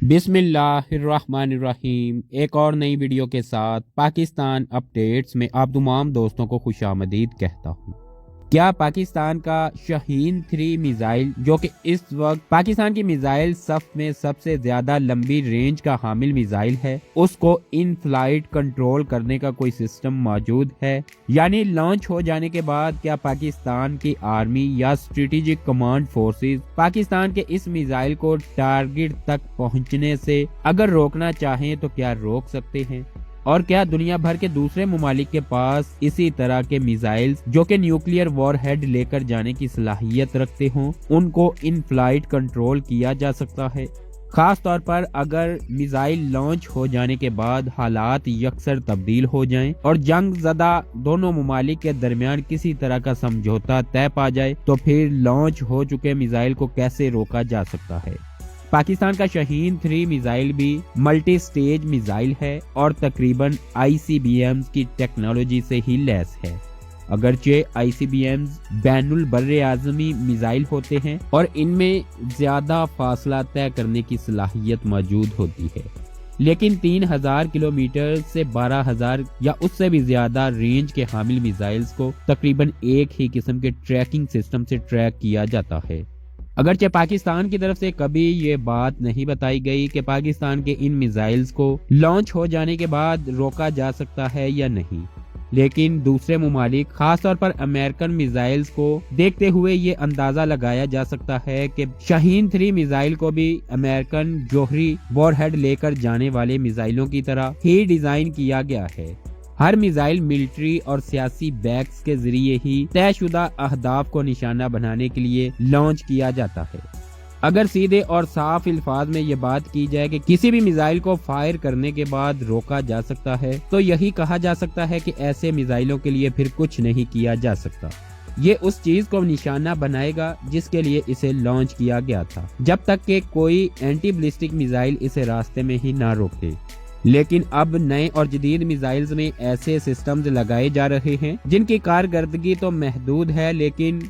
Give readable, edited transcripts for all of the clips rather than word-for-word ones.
बिस्मिल्लाहिर्रहमानिर्रहीम। एक और नई वीडियो के साथ पाकिस्तान अपडेट्स में आप तमाम दोस्तों को खुशामदीद कहता हूँ। क्या पाकिस्तान का शाहीन 3 मिसाइल, जो कि इस वक्त पाकिस्तान की मिसाइल सफ में सबसे ज्यादा लंबी रेंज का हामिल मिसाइल है, उसको इन फ्लाइट कंट्रोल करने का कोई सिस्टम मौजूद है? यानी लॉन्च हो जाने के बाद क्या पाकिस्तान की आर्मी या स्ट्रेटेजिक कमांड फोर्सेस पाकिस्तान के इस मिसाइल को टारगेट तक पहुंचने से अगर रोकना चाहें तो क्या रोक सकते हैं? और क्या दुनिया भर के दूसरे ममालिक के पास इसी तरह के मिसाइल्स जो कि न्यूक्लियर वॉर हेड लेकर जाने की सलाहियत रखते हों, उनको इन फ्लाइट कंट्रोल किया जा सकता है? खास तौर पर अगर मिसाइल लॉन्च हो जाने के बाद हालात यकसर तब्दील हो जाएं और जंग ज़दा दोनों ममालिक के दरमियान किसी तरह का समझौता तय पा जाए, तो फिर लॉन्च हो चुके मिसाइल को कैसे रोका जा सकता है? पाकिस्तान का शाहीन 3 मिसाइल भी मल्टी स्टेज मिसाइल है और तकरीबन ICBMs की टेक्नोलॉजी से ही लैस है। अगरचे ICBMs बैनुल बर्रे आज़मी मिसाइल होते हैं और इनमें ज्यादा फासला तय करने की सलाहियत मौजूद होती है, लेकिन 3000 किलोमीटर से 12000 या उससे भी ज्यादा रेंज के हामिल मिसाइल्स को तकरीबन एक ही किस्म के ट्रैकिंग सिस्टम से ट्रैक किया जाता है। अगरचे पाकिस्तान की तरफ से कभी ये बात नहीं बताई गई कि पाकिस्तान के इन मिसाइल्स को लॉन्च हो जाने के बाद रोका जा सकता है या नहीं, लेकिन दूसरे ममालिक खासतौर पर अमेरिकन मिसाइल्स को देखते हुए ये अंदाजा लगाया जा सकता है कि शाहीन 3 मिसाइल को भी अमेरिकन जोहरी वॉरहेड लेकर जाने वाले मिसाइलों की तरह ही डिजाइन किया गया है। हर मिसाइल मिलिट्री और सियासी बैक्स के जरिए ही तयशुदा अहदाफ को निशाना बनाने के लिए लॉन्च किया जाता है। अगर सीधे और साफ अल्फाज में ये बात की जाए कि किसी भी मिसाइल को फायर करने के बाद रोका जा सकता है, तो यही कहा जा सकता है कि ऐसे मिसाइलों के लिए फिर कुछ नहीं किया जा सकता। ये उस चीज को निशाना बनाएगा जिसके लिए इसे लॉन्च किया गया था, जब तक कि कोई एंटी बैलिस्टिक मिसाइल इसे रास्ते में ही ना रोके। लेकिन अब नए और जदीद मिसाइल्स में ऐसे सिस्टम्स लगाए जा रहे हैं जिनकी कारकर्दगी तो महदूद है, लेकिन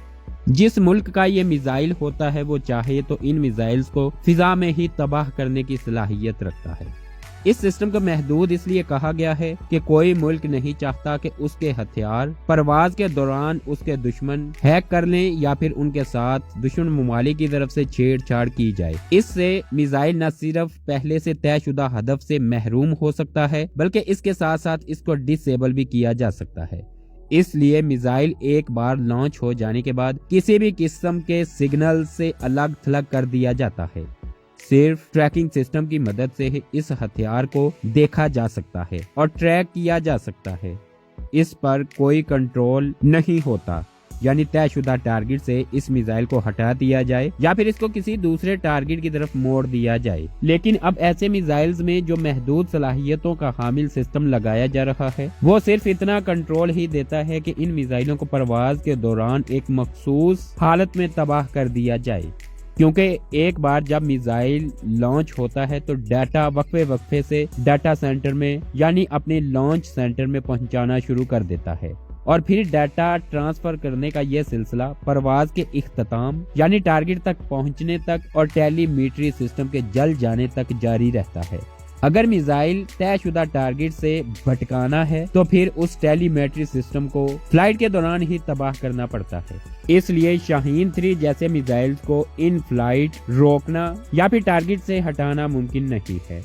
जिस मुल्क का ये मिसाइल होता है वो चाहे तो इन मिसाइल्स को फिजा में ही तबाह करने की सलाहियत रखता है। इस सिस्टम को महदूद इसलिए कहा गया है कि कोई मुल्क नहीं चाहता कि उसके हथियार परवाज के दौरान उसके दुश्मन हैक कर लें या फिर उनके साथ दुश्मन ममालिक की तरफ से छेड़छाड़ की जाए। इससे मिसाइल न सिर्फ पहले से तयशुदा हदफ से महरूम हो सकता है, बल्कि इसके साथ साथ इसको डिसेबल भी किया जा सकता है। इसलिए मिसाइल एक बार लॉन्च हो जाने के बाद किसी भी किस्म के सिग्नल से अलग थलग कर दिया जाता है। सिर्फ ट्रैकिंग सिस्टम की मदद से ही इस हथियार को देखा जा सकता है और ट्रैक किया जा सकता है। इस पर कोई कंट्रोल नहीं होता, यानी तयशुदा टारगेट से इस मिसाइल को हटा दिया जाए या फिर इसको किसी दूसरे टारगेट की तरफ मोड़ दिया जाए। लेकिन अब ऐसे मिसाइल्स में जो महदूद सलाहियतों का हामिल सिस्टम लगाया जा रहा है, वो सिर्फ इतना कंट्रोल ही देता है कि इन मिसाइलों को परवाज के दौरान एक मखसूस हालत में तबाह कर दिया जाए, क्योंकि एक बार जब मिसाइल लॉन्च होता है तो डाटा वक्फे वक्फे से डाटा सेंटर में यानी अपने लॉन्च सेंटर में पहुंचाना शुरू कर देता है और फिर डाटा ट्रांसफर करने का यह सिलसिला परवाज के इख्तिताम यानी टारगेट तक पहुंचने तक और टेलीमेट्री सिस्टम के जल जाने तक जारी रहता है। अगर मिसाइल तयशुदा टारगेट से भटकाना है तो फिर उस टेलीमेट्री सिस्टम को फ्लाइट के दौरान ही तबाह करना पड़ता है। इसलिए शाहीन 3 जैसे मिसाइल्स को इन फ्लाइट रोकना या फिर टारगेट से हटाना मुमकिन नहीं है।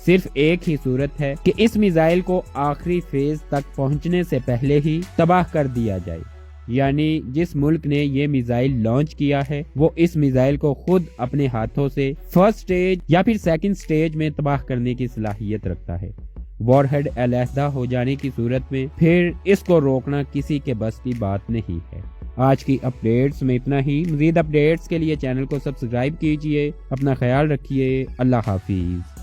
सिर्फ एक ही सूरत है कि इस मिसाइल को आखिरी फेज तक पहुंचने से पहले ही तबाह कर दिया जाए, यानी जिस मुल्क ने ये मिसाइल लॉन्च किया है वो इस मिसाइल को खुद अपने हाथों से फर्स्ट स्टेज या फिर सेकंड स्टेज में तबाह करने की सलाहियत रखता है। वॉरहेड अलहदा हो जाने की सूरत में फिर इसको रोकना किसी के बस की बात नहीं है। आज की अपडेट्स में इतना ही। मजीद अपडेट्स के लिए चैनल को सब्सक्राइब कीजिए। अपना ख्याल रखिए। अल्लाह हाफिज।